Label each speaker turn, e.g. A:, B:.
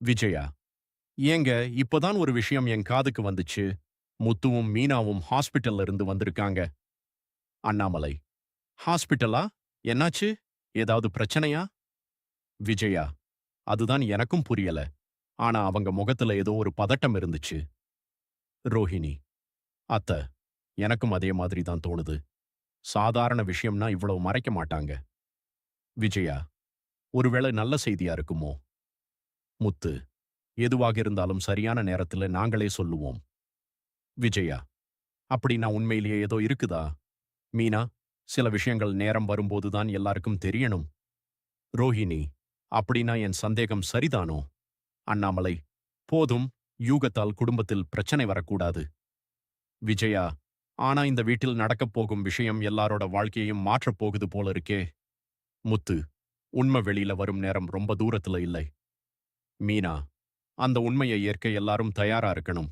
A: விஜயா, ஏங்க இப்பதான் ஒரு விஷயம் என் காதுக்கு வந்துச்சு. முத்துவும் மீனாவும் ஹாஸ்பிட்டல்ல இருந்து வந்திருக்காங்க. அண்ணாமலை, ஹாஸ்பிட்டலா? என்னாச்சு? ஏதாவது பிரச்சனையா? விஜயா, அதுதான் எனக்கும் புரியல. ஆனா அவங்க முகத்துல ஏதோ ஒரு பதட்டம் இருந்துச்சு. ரோஹிணி, அத்த, எனக்கும் அதே மாதிரி தான் தோணுது. சாதாரண விஷயம்னா இவ்வளவு மறைக்க மாட்டாங்க. விஜயா, ஒருவேளை நல்ல செய்தியா இருக்குமோ? முத்து, எதுவாக இருந்தாலும் சரியான நேரத்துல நாங்களே சொல்லுவோம். விஜயா, அப்படின்னா உண்மையிலேயே ஏதோ இருக்குதா? மீனா, சில விஷயங்கள் நேரம் வரும்போது தான் எல்லாருக்கும் தெரியணும். ரோஹிணி, அப்படின்னா என் சந்தேகம் சரிதானோ? அண்ணாமலை, போதும், யூகத்தால் குடும்பத்தில் பிரச்சனை வரக்கூடாது. விஜயா, ஆனா இந்த வீட்டில் நடக்கப் போகும் விஷயம் எல்லாரோட வாழ்க்கையையும் மாற்றப் போகுது போல இருக்கே. முத்து, உண்மை வெளியில வரும் நேரம் ரொம்ப தூரத்துல இல்லை. மீனா, அந்த உண்மையை ஏற்க எல்லாரும் தயாரா இருக்கணும்.